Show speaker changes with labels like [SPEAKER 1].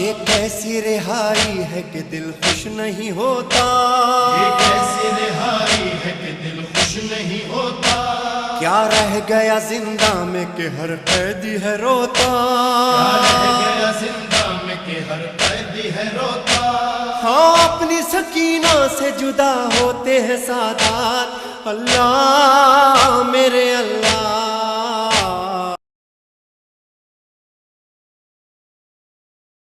[SPEAKER 1] ये कैसी रिहाई है कि दिल खुश नहीं होता,
[SPEAKER 2] ये कैसी रिहाई है कि दिल खुश नहीं होता।
[SPEAKER 1] क्या रह गया जिंदा में कि हर कैदी है रोता,
[SPEAKER 2] क्या रह गया जिंदा में कि हर कैदी है रोता।
[SPEAKER 1] हाँ अपनी सकीना से जुदा होते हैं सादात। अल्लाह मेरे अल्लाह